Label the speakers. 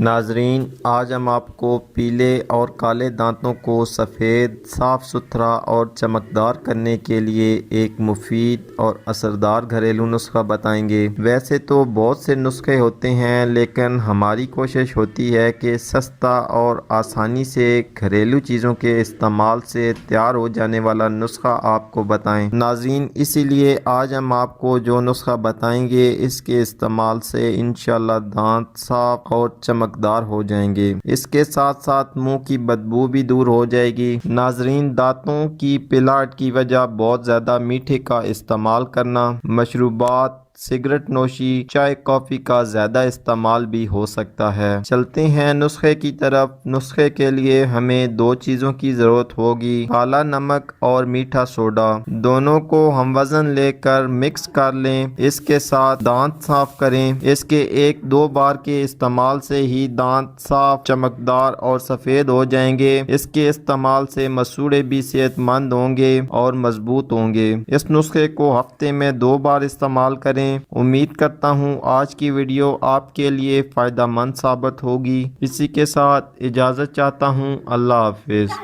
Speaker 1: ناظرین، آج ہم آپ کو پیلے اور کالے دانتوں کو سفید، صاف ستھرا اور چمکدار کرنے کے لیے ایک مفید اور اثردار گھریلو نسخہ بتائیں گے۔ ویسے تو بہت سے نسخے ہوتے ہیں، لیکن ہماری کوشش ہوتی ہے کہ سستا اور آسانی سے گھریلو چیزوں کے استعمال سے تیار ہو جانے والا نسخہ آپ کو بتائیں۔ ناظرین، اسی لیے آج ہم آپ کو جو نسخہ بتائیں گے، اس کے استعمال سے انشاءاللہ دانت صاف اور چمکدار ہو جائیں گے۔ اس کے ساتھ ساتھ منہ کی بدبو بھی دور ہو جائے گی۔ ناظرین، دانتوں کی پلاٹ کی وجہ بہت زیادہ میٹھے کا استعمال کرنا، مشروبات، سگریٹ نوشی، چائے کافی کا زیادہ استعمال بھی ہو سکتا ہے۔ چلتے ہیں نسخے کی طرف۔ نسخے کے لیے ہمیں دو چیزوں کی ضرورت ہوگی: کالا نمک اور میٹھا سوڈا۔ دونوں کو ہم وزن لے کر مکس کر لیں۔ اس کے ساتھ دانت صاف کریں۔ اس کے ایک دو بار کے استعمال سے ہی دانت صاف، چمکدار اور سفید ہو جائیں گے۔ اس کے استعمال سے مسوڑے بھی صحت مند ہوں گے اور مضبوط ہوں گے۔ اس نسخے کو ہفتے میں 2 بار استعمال کریں۔ امید کرتا ہوں آج کی ویڈیو آپ کے لیے فائدہ مند ثابت ہوگی۔ اسی کے ساتھ اجازت چاہتا ہوں۔ اللہ حافظ۔